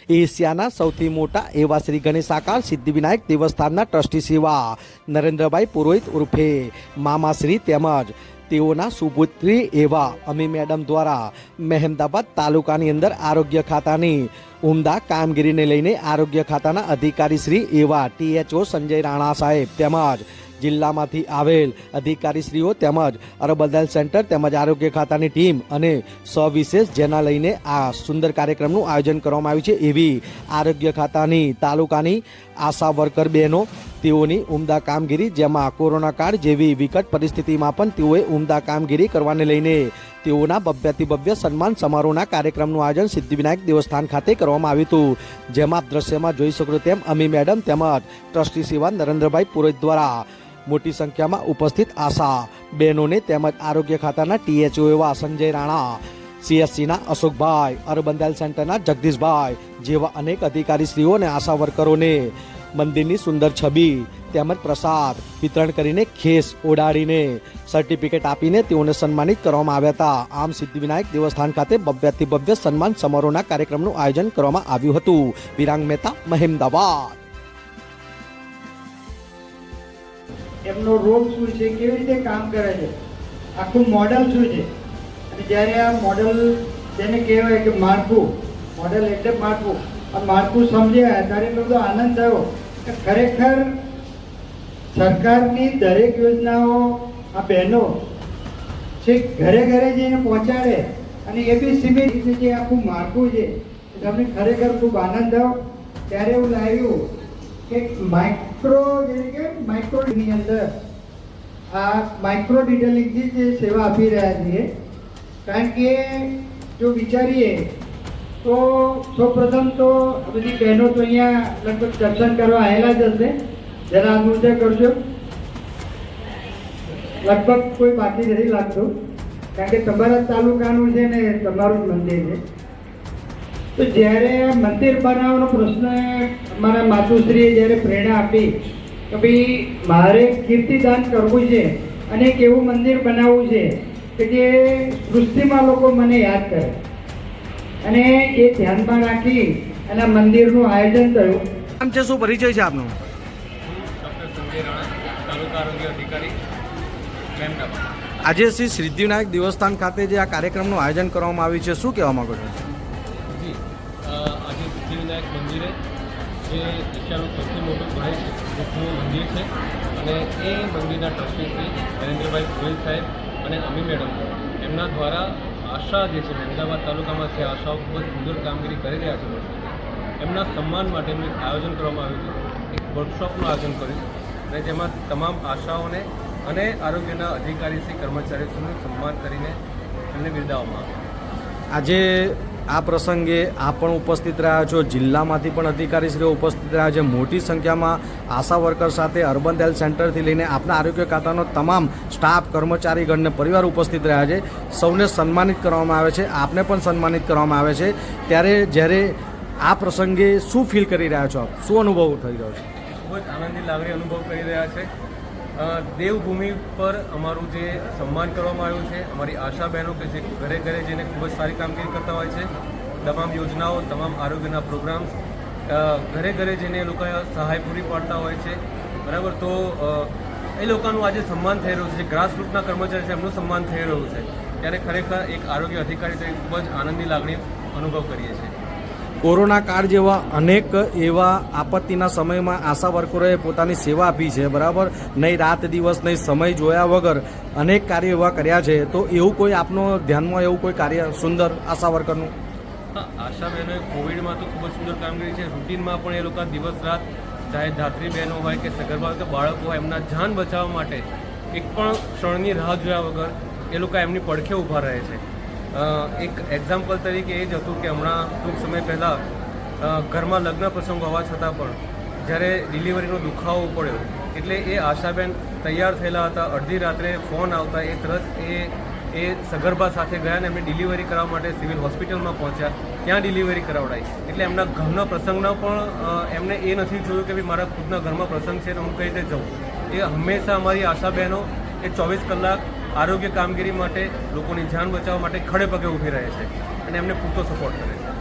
એશિયાના સૌથી મોટા એવા શ્રી ગણેશાકાર સિદ્ધિવિનાયક દેવસ્થાનના ટ્રસ્ટી સેવા નરેન્દ્રભાઈ પુરોહિત ઉર્ફે મામાશ્રી તેમજ તેઓના સુપુત્રી એવા અમી મેડમ દ્વારા મહેમદાબાદ તાલુકાની અંદર આરોગ્ય ખાતાની ઉમદા કામગીરીને લઈને આરોગ્ય ખાતાના અધિકારી શ્રી એવા THO સંજય રાણા સાહેબ તેમજ જિલ્લામાંથી આવેલ અધિકારીશ્રીઓ તેમજ અરબદલ સેન્ટર તેમજ આરોગ્ય ખાતાની ટીમ અને સવિશેષ જેના લઈને આ સુંદર કાર્યક્રમનું આયોજન કરવામાં આવ્યું છે એવી આરોગ્ય ખાતાની તાલુકાની આશા વર્કર બહેનો તેઓની ઉમદા કામગીરી જેમાં કોરોના કાળ જેવી વિકટ પરિસ્થિતિમાં પણ તેઓએ ઉમદા કામગીરી કરવાને લઈને તેઓના ભવ્યાતિ ભવ્ય સન્માન સમારોહના કાર્યક્રમનું આયોજન સિદ્ધિવિનાયક દેવસ્થાન ખાતે કરવામાં આવ્યું હતું, જેમાં આપ દ્રશ્યમાં જોઈ શકો તેમ અમી મેડમ તેમજ ટ્રસ્ટી સેવા નરેન્દ્રભાઈ પુરોહિત દ્વારા મોટી સંખ્યામાં ઉપસ્થિત આશા બહેનોને તેમજ આરોગ્ય ખાતાના THO એવા સંજય રાણા, CSCના અશોકભાઈ, અરબંદાલ સેન્ટરના જગદીશભાઈ જેવા અનેક અધિકારીશ્રીઓ અને આશા વર્કરોને મંદિરની સુંદર છબી તેમજ પ્રસાદ વિતરણ કરીને ખેસ ઓઢાડીને સર્ટિફિકેટ આપીને તેઓને સન્માનિત કરવામાં આવ્યા હતા. આમ સિદ્ધિવિનાયક દેવસ્થાન ખાતે ભવ્યાતિ ભવ્ય સન્માન સમારોહના કાર્યક્રમનું આયોજન કરવામાં આવ્યું હતું. વિરાંગ મહેતા, મહેમદાબાદ. એમનો રોલ શું છે, કેવી રીતે કામ કરે છે, આખું મોડલ શું છે. અને જ્યારે આ મોડલ જેને કહેવાય કે માળખું, મોડલ એટલે માળખું, આ માળખું સમજ્યા ત્યારે બધો આનંદ થયો કે ખરેખર સરકારની દરેક યોજનાઓ આ બહેનો છે ઘરે ઘરે જઈને પહોંચાડે અને એ બી સીમિત જે આખું માળખું છે તમને ખરેખર ખૂબ આનંદ થયો. ત્યારે એવું લાગ્યું કે માઇક્રોની અંદર આ માઇક્રો ડિટેલિંગથી જે સેવા આપી રહ્યા છીએ. કારણ કે જો વિચારીએ તો સૌપ્રથમ તો બધી બહેનો તો અહીંયા લગભગ દર્શન કરવા આવેલા જ હશે. જરા નૃત્ય કરજો, લગભગ કોઈ બાકી નથી લાગતું કારણ કે તમારા તાલુકાનું છે ને તમારું જ મંદિર છે. તો જ્યારે મંદિર બનાવવાનો પ્રશ્ન અમારા માતુશ્રીએ જ્યારે પ્રેરણા આપી કે ભાઈ મારે કીર્તિદાન કરવું છે અને એક એવું મંદિર બનાવવું છે કે જે સૃષ્ટિમાં લોકો મને યાદ કરે, અને એ ધ્યાનમાં રાખી અને મંદિરનું આયોજન થયું. નામ છે, શું પરિચય છે આપનો? ડૉક્ટર સંજય રાણા, તાલુકા આરોગ્ય અધિકારી, મહેમદાબાદ. આજે શ્રી સિદ્ધિવિનાયક દેવસ્થાન ખાતે જે આ કાર્યક્રમનું આયોજન કરવામાં આવ્યું છે, શું કહેવા માંગો છો? આજે સિદ્ધિવિનાયક મંદિરે જે એશિયાનું સૌથી મોટું ગણેશ મૂર્તિનું મંદિર છે અને એ મંદિરના ટ્રસ્ટી શ્રી નરેન્દ્રભાઈ પુરોહિત સાહેબ અને અમી મેડમ એમના દ્વારા આશા જે છે મહેમદાબાદ તાલુકામાં છે, આશાઓ ખૂબ જ સુંદર કામગીરી કરી રહ્યા છે. એમના સન્માન માટેનું એક આયોજન કરવામાં આવ્યું હતું. એક વર્કશોપનું આયોજન કર્યું અને જેમાં તમામ આશાઓને અને આરોગ્યના અધિકારીશ્રી કર્મચારીઓનું સન્માન કરીને એમને બિરદાવવામાં આવ્યા. આજે આ પ્રસંગે આપ પણ ઉપસ્થિત રહ્યા છો, જિલ્લામાંથી પણ અધિકારીશ્રીઓ ઉપસ્થિત રહ્યા છે. મોટી સંખ્યામાં આશા વર્કર સાથે અર્બન હેલ્થ સેન્ટરથી લઈને આપના આરોગ્ય ખાતાનો તમામ સ્ટાફ, કર્મચારીગણને પરિવાર ઉપસ્થિત રહ્યા છે. સૌને સન્માનિત કરવામાં આવે છે, આપને પણ સન્માનિત કરવામાં આવે છે. ત્યારે જ્યારે આ પ્રસંગે શું ફીલ કરી રહ્યા છો આપ, શું અનુભવ થઈ રહ્યો છે? ખૂબ જ આનંદની લાગણી અનુભવ કરી રહ્યા છે. દેવભૂમિ પર અમારું જે સન્માન કરવામાં આવ્યું છે, અમારી આશા બહેનો કે જે ઘરે ઘરે જઈને ખૂબ જ સારી કામગીરી કરતા હોય છે, તમામ યોજનાઓ, તમામ આરોગ્યના પ્રોગ્રામ્સ ઘરે ઘરે જઈને એ લોકો સહાય પૂરી પાડતા હોય છે, બરાબર. તો એ લોકોનું આજે સન્માન થઈ રહ્યું છે, જે ગ્રાસરૂટના કર્મચારી છે એમનું સન્માન થઈ રહ્યું છે. ત્યારે ખરેખર એક આરોગ્ય અધિકારી તરીકે ખૂબ જ આનંદની લાગણી અનુભવ કરીએ છીએ. કોરોના કાળ જેવા અનેક એવા આપત્તિના સમયમાં આશા વર્કરોએ પોતાની સેવા આપી છે, બરાબર. નહીં રાત દિવસ નહીં સમય જોયા વગર અનેક કાર્યો એવા કર્યા છે. તો એવું કોઈ આપનો ધ્યાનમાં એવું કોઈ કાર્ય સુંદર આશા વર્કરનું? હા, આશા બહેનોએ કોવિડમાં તો ખૂબ જ સુંદર કામગીરી છે. રૂટીનમાં પણ એ લોકો દિવસ રાત, ચાહે ધાત્રી બહેનો હોય કે સગર્ભા હોય કે બાળકો હોય, એમના જાન બચાવવા માટે એક પણ ક્ષણની રાહ જોયા વગર એ લોકો એમની પડખે ઊભા રહે છે. એક એક્ઝામ્પલ તરીકે એ જ હતું કે હમણાં ટૂંક સમય પહેલાં ઘરમાં લગ્ન પ્રસંગ હોવા છતાં પણ જ્યારે ડિલિવરીનો દુખાવો પડ્યો એટલે એ આશાબેન તૈયાર થયેલા હતા, અડધી રાત્રે ફોન આવતા એ તરત એ સગર્ભા સાથે ગયા અને એમને ડિલિવરી કરાવવા માટે સિવિલ હોસ્પિટલમાં પહોંચ્યા, ત્યાં ડિલિવરી કરાવડાવી. એટલે એમના ઘરના પ્રસંગના પણ એમને એ નથી જોયું કે ભાઈ મારા ખુદના ઘરમાં પ્રસંગ છે તો હું કઈ રીતે જઉં. એ હંમેશા અમારી આશા બહેનો એ 24 કલાક આરોગ્ય કામગીરી માટે, લોકોની જાન બચાવવા માટે ખડે પગે ઊભી રહે છે અને એમને પૂરતો સપોર્ટ કરે છે.